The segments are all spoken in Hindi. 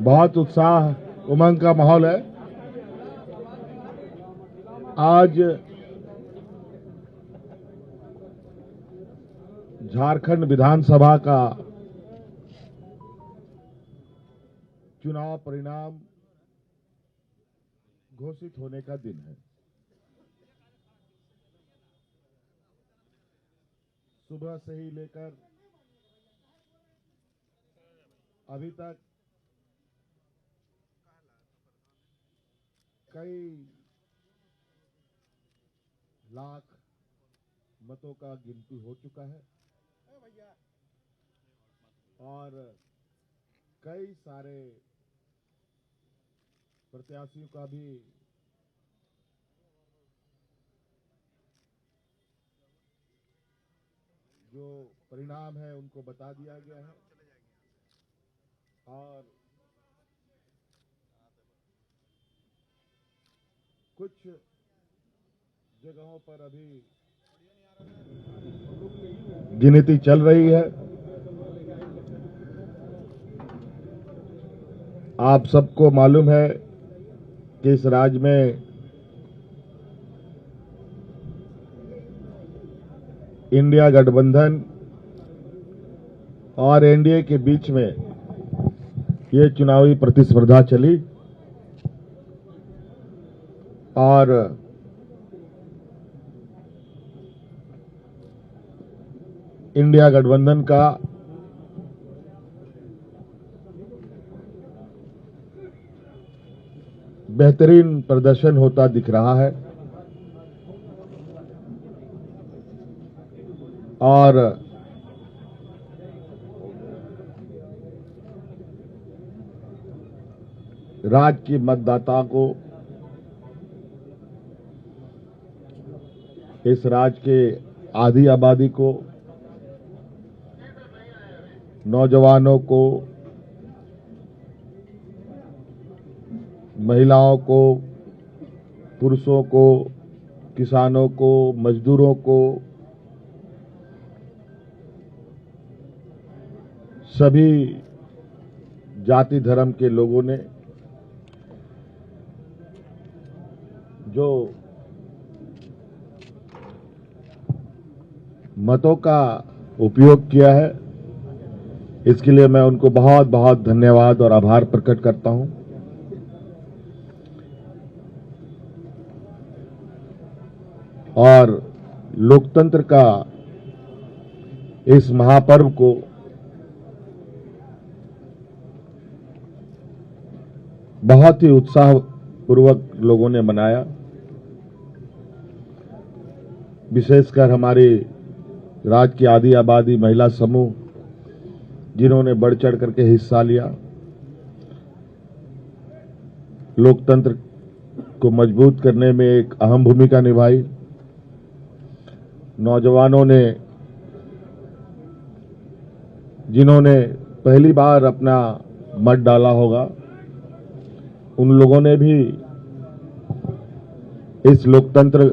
बहुत उत्साह उमंग का माहौल है। आज झारखंड विधानसभा का चुनाव परिणाम घोषित होने का दिन है। सुबह से ही लेकर अभी तक कई लाख मतों का गिनती हो चुका है और कई सारे प्रत्याशियों का भी जो परिणाम है उनको बता दिया गया है और कुछ जगहों पर अभी गिनती चल रही है। आप सबको मालूम है कि इस राज्य में इंडिया गठबंधन और एनडीए के बीच में ये चुनावी प्रतिस्पर्धा चली और इंडिया गठबंधन का बेहतरीन प्रदर्शन होता दिख रहा है और राज्य की मतदाता को इस राज्य के आधी आबादी को, नौजवानों को, महिलाओं को, पुरुषों को, किसानों को, मजदूरों को, सभी जाति धर्म के लोगों ने जो मतों का उपयोग किया है, इसके लिए मैं उनको बहुत बहुत धन्यवाद और आभार प्रकट करता हूं। और लोकतंत्र का इस महापर्व को बहुत ही उत्साहपूर्वक लोगों ने मनाया। विशेषकर हमारे राज्य की आधी आबादी महिला समूह जिन्होंने बढ़ चढ़ करके हिस्सा लिया, लोकतंत्र को मजबूत करने में एक अहम भूमिका निभाई। नौजवानों ने, जिन्होंने पहली बार अपना मत डाला होगा, उन लोगों ने भी इस लोकतंत्र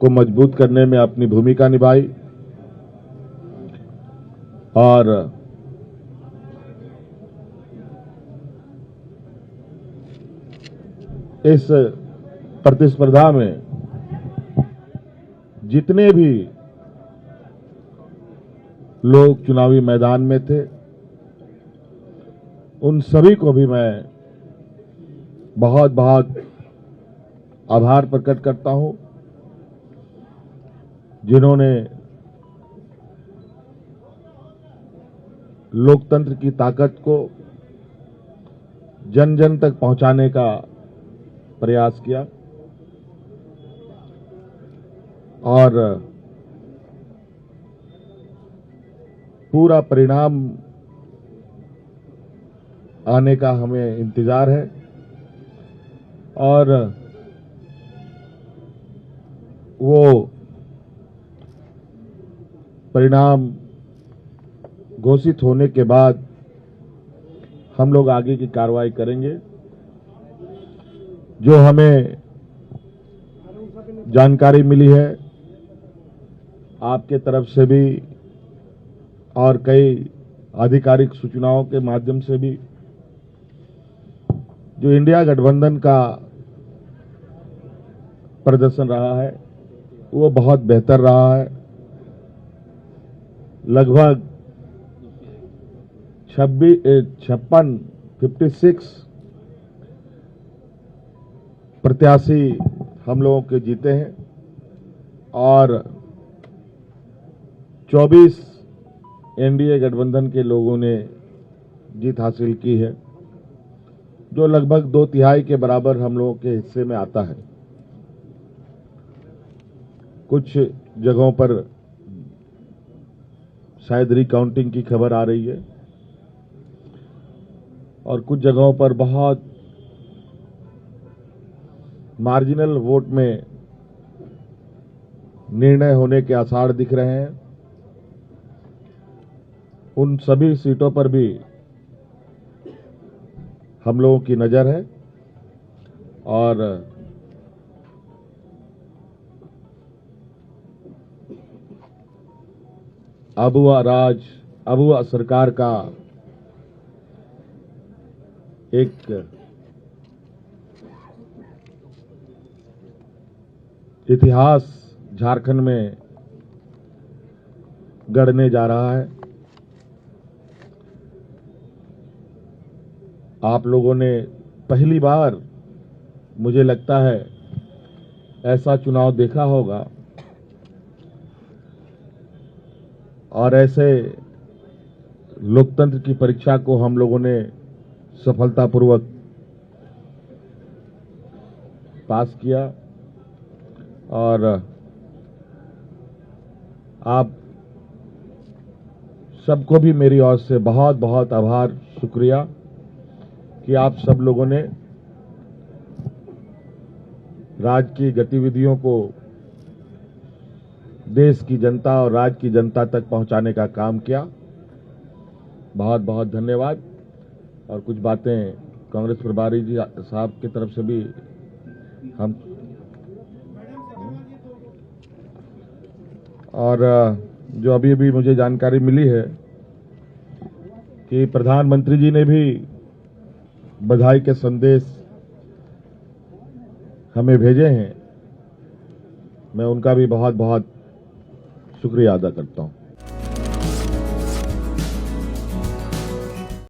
को मजबूत करने में अपनी भूमिका निभाई और इस प्रतिस्पर्धा में जितने भी लोग चुनावी मैदान में थे, उन सभी को भी मैं बहुत बहुत आभार प्रकट करता हूं, जिन्होंने लोकतंत्र की ताकत को जन जन तक पहुंचाने का प्रयास किया और पूरा परिणाम आने का हमें इंतजार है और वो परिणाम घोषित होने के बाद हम लोग आगे की कार्रवाई करेंगे। जो हमें जानकारी मिली है आपके तरफ से भी और कई आधिकारिक सूचनाओं के माध्यम से भी, जो इंडिया गठबंधन का प्रदर्शन रहा है वो बहुत बेहतर रहा है। लगभग 56 प्रत्याशी हम लोगों के जीते हैं और 24 एनडीए गठबंधन के लोगों ने जीत हासिल की है, जो लगभग 2/3 के बराबर हम लोगों के हिस्से में आता है। कुछ जगहों पर शायद रिकाउंटिंग की खबर आ रही है और कुछ जगहों पर बहुत मार्जिनल वोट में निर्णय होने के आसार दिख रहे हैं। उन सभी सीटों पर भी हम लोगों की नजर है और अबुआ सरकार का एक इतिहास झारखंड में गढ़ने जा रहा है। आप लोगों ने पहली बार मुझे लगता है ऐसा चुनाव देखा होगा और ऐसे लोकतंत्र की परीक्षा को हम लोगों ने सफलतापूर्वक पास किया और आप सबको भी मेरी ओर से बहुत बहुत आभार, शुक्रिया कि आप सब लोगों ने राज्य की गतिविधियों को देश की जनता और राज्य की जनता तक पहुंचाने का काम किया। बहुत बहुत धन्यवाद। और कुछ बातें कांग्रेस प्रभारी जी साहब की तरफ से भी हम और जो अभी अभी मुझे जानकारी मिली है कि प्रधानमंत्री जी ने भी बधाई के संदेश हमें भेजे हैं। मैं उनका भी बहुत बहुत शुक्रिया अदा करता हूं।